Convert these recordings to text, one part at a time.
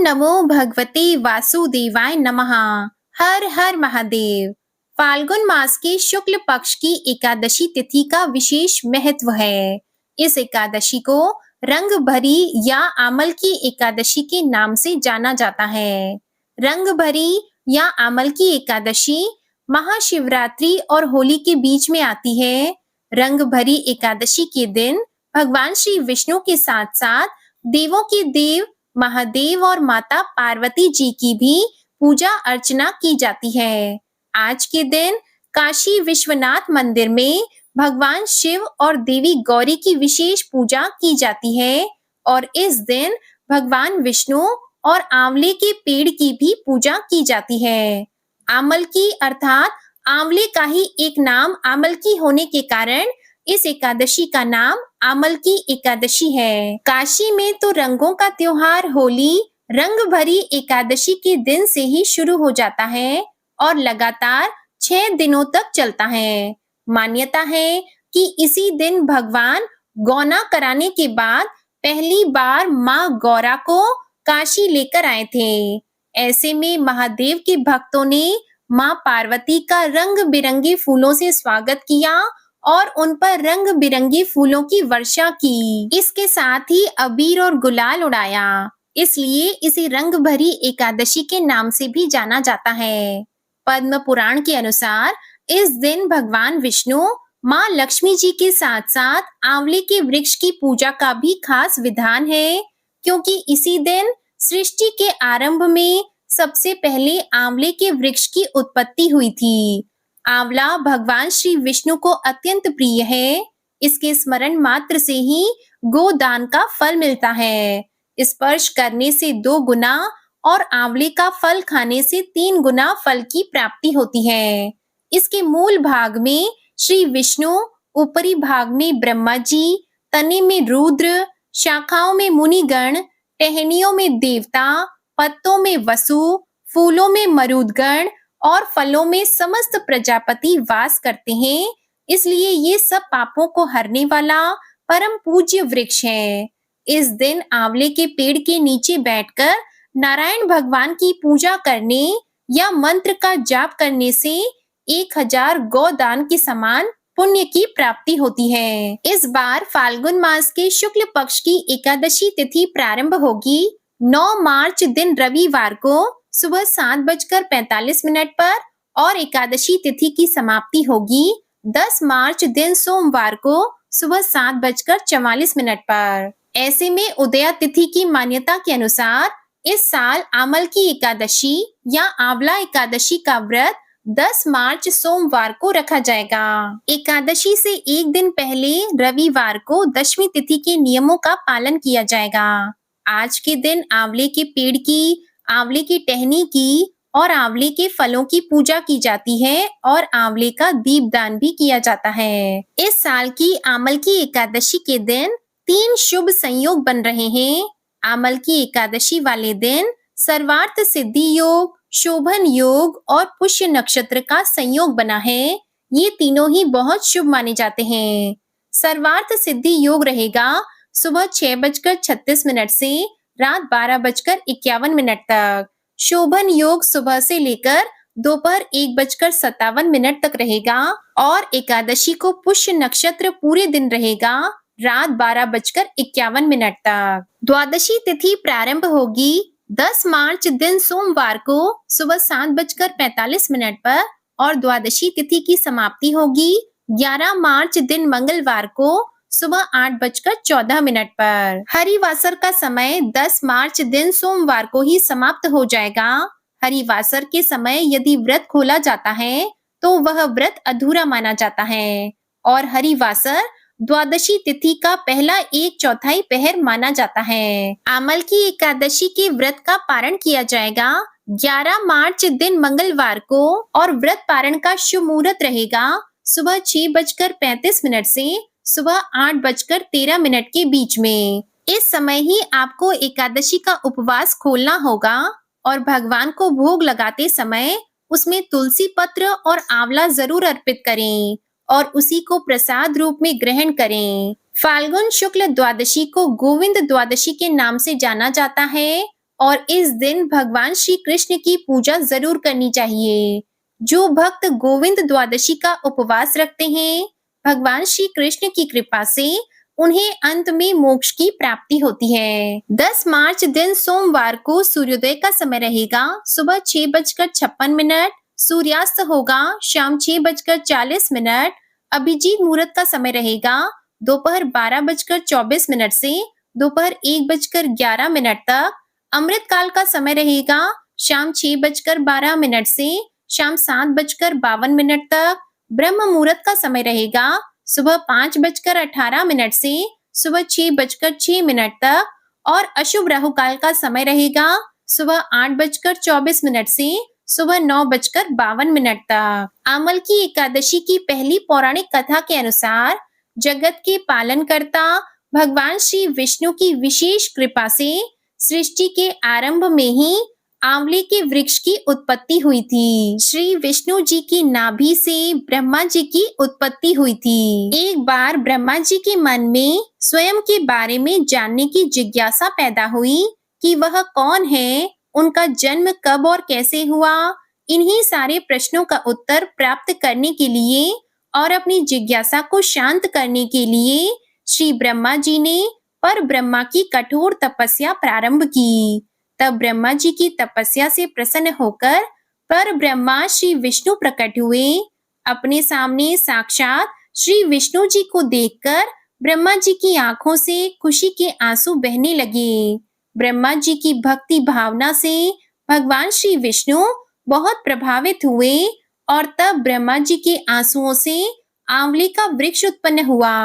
नमो भगवते वासुदेवाय नमः। हर हर महादेव। फाल्गुन मास के शुक्ल पक्ष की एकादशी तिथि का विशेष महत्व है। इस एकादशी को रंग भरी या आमल की एकादशी के नाम से जाना जाता है। रंग भरी या आमल की एकादशी महाशिवरात्रि और होली के बीच में आती है। रंग भरी एकादशी के दिन भगवान श्री विष्णु के साथ साथ देवों के देव महादेव और माता पार्वती जी की भी पूजा अर्चना की जाती है। आज के दिन काशी विश्वनाथ मंदिर में भगवान शिव और देवी गौरी की विशेष पूजा की जाती है और इस दिन भगवान विष्णु और आंवले के पेड़ की भी पूजा की जाती है। आमल की अर्थात आंवले का ही एक नाम आमल की होने के कारण इस एकादशी का नाम आमल की एकादशी है। काशी में तो रंगों का त्योहार होली रंग भरी एकादशी के दिन से ही शुरू हो जाता है और लगातार 6 दिनों तक चलता है। मान्यता है कि इसी दिन भगवान गौना कराने के बाद पहली बार माँ गौरा को काशी लेकर आए थे। ऐसे में महादेव के भक्तों ने माँ पार्वती का रंग बिरंगे फूलों से स्वागत किया और उन पर रंग बिरंगी फूलों की वर्षा की। इसके साथ ही अबीर और गुलाल उड़ाया, इसलिए इसे रंग भरी एकादशी के नाम से भी जाना जाता है। पद्म पुराण के अनुसार इस दिन भगवान विष्णु माँ लक्ष्मी जी के साथ साथ आंवले के वृक्ष की पूजा का भी खास विधान है, क्योंकि इसी दिन सृष्टि के आरंभ में सबसे पहले आंवले के वृक्ष की उत्पत्ति हुई थी। आंवला भगवान श्री विष्णु को अत्यंत प्रिय है। इसके स्मरण मात्र से ही गोदान का फल मिलता है। स्पर्श करने से 2 गुना और आंवले का फल खाने से 3 गुना फल की प्राप्ति होती है। इसके मूल भाग में श्री विष्णु, ऊपरी भाग में ब्रह्मा जी, तने में रुद्र, शाखाओं में मुनिगण, टहनियों में देवता, पत्तों में वसु, फूलों में मरुदगण और फलों में समस्त प्रजापति वास करते हैं। इसलिए ये सब पापों को हरने वाला परम पूज्य वृक्ष है। इस दिन आंवले के पेड़ के नीचे बैठकर नारायण भगवान की पूजा करने या मंत्र का जाप करने से 1000 गौदान के समान पुण्य की प्राप्ति होती है। इस बार फाल्गुन मास के शुक्ल पक्ष की एकादशी तिथि प्रारंभ होगी 9 मार्च दिन रविवार को सुबह 7:45 पर और एकादशी तिथि की समाप्ति होगी 10 मार्च दिन सोमवार को सुबह 7:44 पर। ऐसे में उदया तिथि की मान्यता के अनुसार इस साल आमल की एकादशी या आंवला एकादशी का व्रत 10 मार्च सोमवार को रखा जाएगा। एकादशी से एक दिन पहले रविवार को दशमी तिथि के नियमों का पालन किया जाएगा। आज के दिन आंवले के पेड़ की, आंवले की टहनी की और आंवले के फलों की पूजा की जाती है और आंवले का दीपदान भी किया जाता है। इस साल की आमल की एकादशी के दिन 3 शुभ संयोग बन रहे हैं। आमल की एकादशी वाले दिन सर्वार्थ सिद्धि योग, शोभन योग और पुष्य नक्षत्र का संयोग बना है। ये तीनों ही बहुत शुभ माने जाते हैं। सर्वार्थ सिद्धि योग रहेगा सुबह 6:36 से रात 12:51 तक। शोभन योग सुबह से लेकर दोपहर 1:57 तक रहेगा और एकादशी को पुष्य नक्षत्र पूरे दिन रहेगा रात 12:51 तक। द्वादशी तिथि प्रारंभ होगी 10 मार्च दिन सोमवार को सुबह 7:45 पर और द्वादशी तिथि की समाप्ति होगी 11 मार्च दिन मंगलवार को सुबह 8:14 पर। हरिवासर का समय 10 मार्च दिन सोमवार को ही समाप्त हो जाएगा। हरिवासर के समय यदि व्रत खोला जाता है तो वह व्रत अधूरा माना जाता है और हरिवासर द्वादशी तिथि का पहला 1/4 पहर माना जाता है। आमल की एकादशी के व्रत का पारण किया जाएगा 11 मार्च दिन मंगलवार को और व्रत पारण का शुभ मुहूर्त रहेगा सुबह 6:35 से सुबह 8:13 के बीच में। इस समय ही आपको एकादशी का उपवास खोलना होगा और भगवान को भोग लगाते समय उसमें तुलसी पत्र और आंवला जरूर अर्पित करें और उसी को प्रसाद रूप में ग्रहण करें। फाल्गुन शुक्ल द्वादशी को गोविंद द्वादशी के नाम से जाना जाता है और इस दिन भगवान श्री कृष्ण की पूजा जरूर करनी चाहिए। जो भक्त गोविंद द्वादशी का उपवास रखते हैं, भगवान श्री कृष्ण की कृपा से उन्हें अंत में मोक्ष की प्राप्ति होती है। 10 मार्च दिन सोमवार को सूर्योदय का समय रहेगा सुबह 6:56। सूर्यास्त होगा शाम 6:40। अभिजीत मुहूर्त का समय रहेगा दोपहर 12:24 से दोपहर 1:11 तक। अमृत काल का समय रहेगा शाम 6:12 से शाम 7:52 तक। ब्रह्म मुहूर्त का समय रहेगा सुबह 5:18 से सुबह 6:06 तक। और अशुभ राहु काल का समय रहेगा सुबह 8:24 से सुबह 9:52 तक। आमल की एकादशी की पहली पौराणिक कथा के अनुसार जगत के पालनकर्ता भगवान श्री विष्णु की विशेष कृपा से सृष्टि के आरंभ में ही आंवले के वृक्ष की उत्पत्ति हुई थी। श्री विष्णु जी की नाभि से ब्रह्मा जी की उत्पत्ति हुई थी। एक बार ब्रह्मा जी के मन में स्वयं के बारे में जानने की जिज्ञासा पैदा हुई कि वह कौन है, उनका जन्म कब और कैसे हुआ। इन्हीं सारे प्रश्नों का उत्तर प्राप्त करने के लिए और अपनी जिज्ञासा को शांत करने के लिए श्री ब्रह्मा जी ने पर ब्रह्मा की कठोर तपस्या प्रारंभ की। तब ब्रह्मा जी की तपस्या से प्रसन्न होकर पर ब्रह्मा श्री विष्णु प्रकट हुए। अपने सामने साक्षात श्री विष्णु जी को देखकर ब्रह्मा जी की आंखों से खुशी के आंसू बहने लगे। ब्रह्मा जी की भक्ति भावना से भगवान श्री विष्णु बहुत प्रभावित हुए और तब ब्रह्मा जी के आंसुओं से आंवले का वृक्ष उत्पन्न हुआ।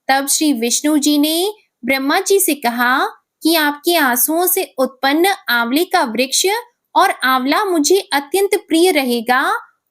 तब श्री विष्णु जी ने ब्रह्मा जी से कहा कि आपके आंसुओं से उत्पन्न आंवले का वृक्ष और आंवला मुझे अत्यंत प्रिय रहेगा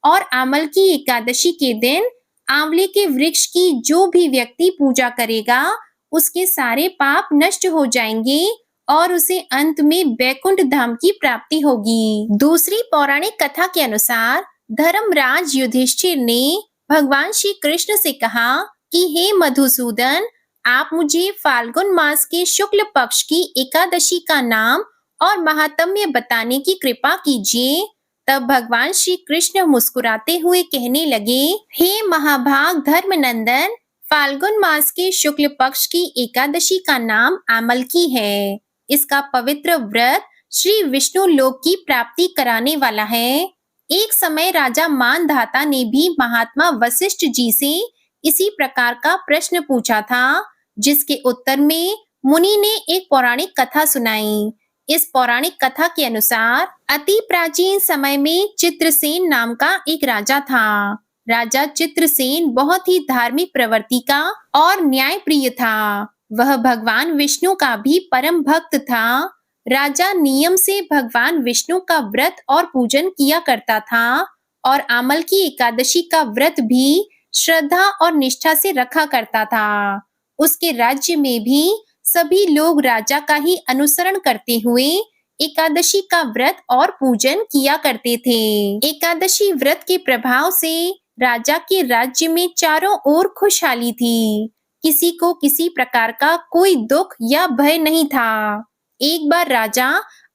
और आमल की एकादशी के दिन आंवले के वृक्ष की जो भी व्यक्ति पूजा करेगा उसके सारे पाप नष्ट हो जाएंगे और उसे अंत में वैकुंठ धाम की प्राप्ति होगी। दूसरी पौराणिक कथा के अनुसार धर्मराज युधिष्ठिर ने भगवान श्री कृष्ण से कहा कि हे मधुसूदन, आप मुझे फाल्गुन मास के शुक्ल पक्ष की एकादशी का नाम और महात्म्य बताने की कृपा कीजिए। तब भगवान श्री कृष्ण मुस्कुराते हुए कहने लगे, हे महाभाग धर्मनंदन, फाल्गुन मास के शुक्ल पक्ष की एकादशी का नाम आमलकी है। इसका पवित्र व्रत श्री विष्णु लोक की प्राप्ति कराने वाला है। एक समय राजा मानधाता ने भी महात्मा वशिष्ठ जी से इसी प्रकार का प्रश्न पूछा था, जिसके उत्तर में मुनि ने एक पौराणिक कथा सुनाई। इस पौराणिक कथा के अनुसार अति प्राचीन समय में चित्रसेन नाम का एक राजा था। राजा चित्रसेन बहुत ही धार्मिक प्रवृत्ति का और न्यायप्रिय था। वह भगवान विष्णु का भी परम भक्त था। राजा नियम से भगवान विष्णु का व्रत और पूजन किया करता था और आमल की एकादशी का व्रत भी श्रद्धा और निष्ठा से रखा करता था। उसके राज्य में भी सभी लोग राजा का ही अनुसरण करते हुए एकादशी का व्रत और पूजन किया करते थे। एकादशी व्रत के प्रभाव से राजा के राज्य में चारों ओर खुशहाली थी। किसी को किसी प्रकार का कोई दुख या भय नहीं था। एक बार राजा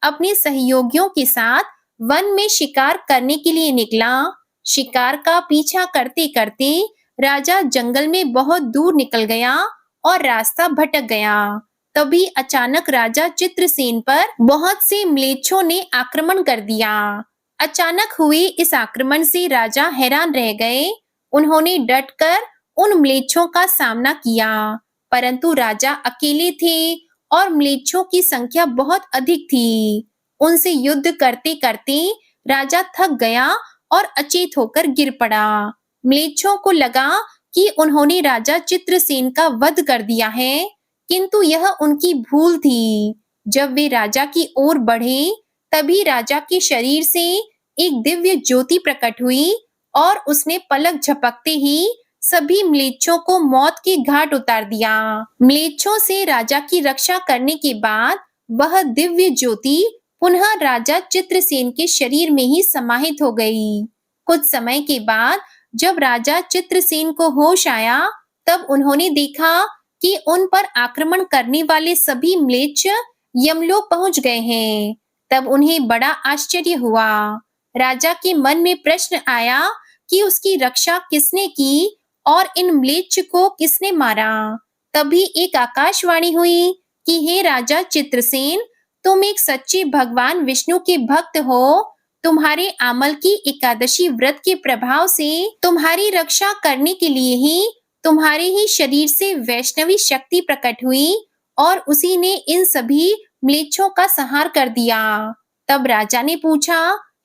अपने सहयोगियों के साथ वन में शिकार करने के लिए निकला। शिकार का पीछा करते करते राजा जंगल में बहुत दूर निकल गया और रास्ता भटक गया। तभी अचानक राजा चित्रसेन पर बहुत से म्लेच्छों ने आक्रमण कर दिया। अचानक हुए इस आक्रमण से राजा हैरान रह गए। उन्होंने डटकर उन म्लेच्छों का सामना किया, परंतु राजा अकेले थे और म्लेच्छों की संख्या बहुत अधिक थी। उनसे युद्ध करते करते राजा थक गया और अचेत होकर गिर पड़ा। म्लेच्छों को लगा कि उन्होंने राजा चित्रसेन का वध कर दिया है, किंतु यह उनकी भूल थी। जब वे राजा की ओर बढ़े, तभी राजा के शरीर से एक दिव्य ज्योति प्रकट हुई और उसने पलक झपकते ही सभी म्लेच्छों को मौत के घाट उतार दिया। म्लेच्छों से राजा की रक्षा करने के बाद वह दिव्य ज्योति पुनः राजा चित्रसेन के शरीर में ही समाहित हो गई। कुछ समय के बाद जब राजा चित्रसेन को होश आया, तब उन्होंने देखा कि उन पर आक्रमण करने वाले सभी म्लेच्छ यमलोक पहुंच गए हैं। तब उन्हें बड़ा आश्चर्य हुआ। राजा के मन में प्रश्न आया कि उसकी रक्षा किसने की और इन म्लेच्छ को किसने मारा। तभी एक आकाशवाणी हुई कि हे राजा चित्रसेन, तुम एक सच्चे भगवान विष्णु के भक्त हो। तुम्हारे आमल की एकादशी व्रत के प्रभाव से तुम्हारी रक्षा करने के लिए ही तुम्हारे ही शरीर से वैष्णवी शक्ति प्रकट हुई और उसी ने इन सभी म्लेच्छों का संहार कर दिया। तब राजा ने पूछा,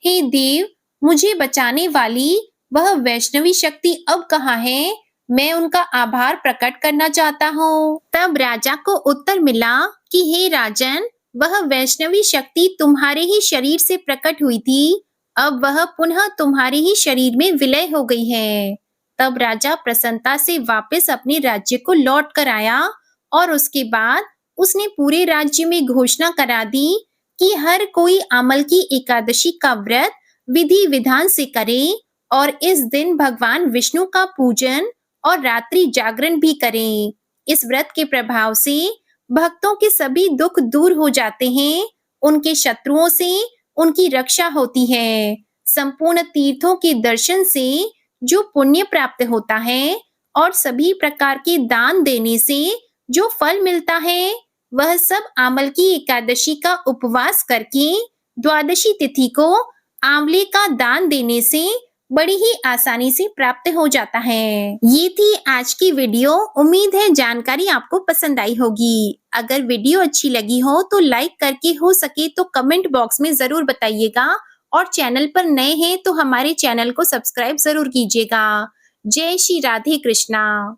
हे देव, मुझे बचाने वाली वह वैष्णवी शक्ति अब कहाँ है? मैं उनका आभार प्रकट करना चाहता हूँ। तब राजा को उत्तर मिला कि हे राजन, वह वैष्णवी शक्ति तुम्हारे ही शरीर से प्रकट हुई थी। अब वह पुनः तुम्हारे ही शरीर में विलय हो गई है। तब राजा प्रसन्नता से वापस अपने राज्य को लौट कर आया और उसके बाद उसने पूरे राज्य में घोषणा करा दी कि हर कोई आमल की एकादशी का व्रत विधि विधान से करे और इस दिन भगवान विष्णु का पूजन और रात्रि जागरण भी करें। इस व्रत के प्रभाव से भक्तों के सभी दुख दूर हो जाते हैं, उनके शत्रुओं से उनकी रक्षा होती है। संपूर्ण तीर्थों के दर्शन से जो पुण्य प्राप्त होता है और सभी प्रकार के दान देने से जो फल मिलता है, वह सब आमल की एकादशी का उपवास करके द्वादशी तिथि को आंवले का दान देने से बड़ी ही आसानी से प्राप्त हो जाता है। ये थी आज की वीडियो। उम्मीद है जानकारी आपको पसंद आई होगी। अगर वीडियो अच्छी लगी हो तो लाइक करके, हो सके तो कमेंट बॉक्स में जरूर बताइएगा और चैनल पर नए हैं तो हमारे चैनल को सब्सक्राइब जरूर कीजिएगा। जय श्री राधे कृष्णा।